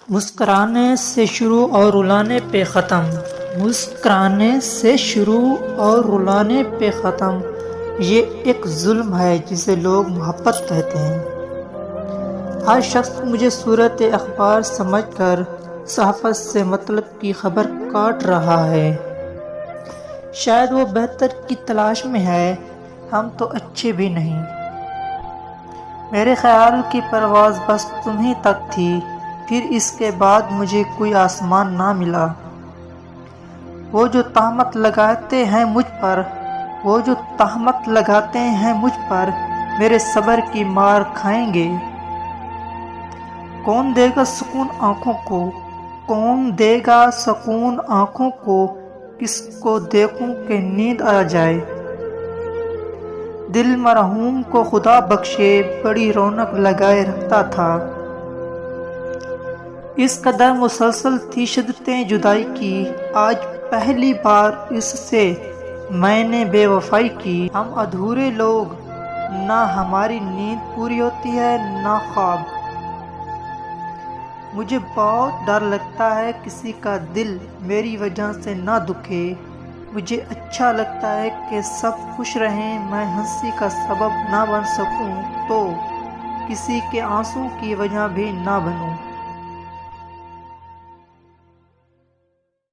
مسکرانے سے شروع اور رلانے پہ ختم، مسکرانے سے شروع اور رلانے پہ ختم، یہ ایک ظلم ہے جسے لوگ محبت کہتے ہیں۔ ہر شخص مجھے صورت اخبار سمجھ کر صحافت سے مطلب کی خبر کاٹ رہا ہے۔ شاید وہ بہتر کی تلاش میں ہے، ہم تو اچھے بھی نہیں۔ میرے خیال کی پرواز بس تمہیں تک تھی، پھر اس کے بعد مجھے کوئی آسمان نہ ملا۔ وہ جو تہمت لگاتے ہیں مجھ پر، وہ جو تہمت لگاتے ہیں مجھ پر، میرے صبر کی مار کھائیں گے۔ کون دے گا سکون آنکھوں کو، کون دے گا سکون آنکھوں کو، کس کو دیکھوں کہ نیند آ جائے۔ دل مرحوم کو خدا بخشے، بڑی رونق لگائے رکھتا تھا۔ اس قدر مسلسل تھی شدتیں جدائی کی، آج پہلی بار اس سے میں نے بے وفائی کی۔ ہم ادھورے لوگ، نہ ہماری نیند پوری ہوتی ہے نہ خواب۔ مجھے بہت ڈر لگتا ہے کسی کا دل میری وجہ سے نہ دکھے۔ مجھے اچھا لگتا ہے کہ سب خوش رہیں، میں ہنسی کا سبب نہ بن سکوں تو کسی کے آنسوں کی وجہ بھی نہ بنوں۔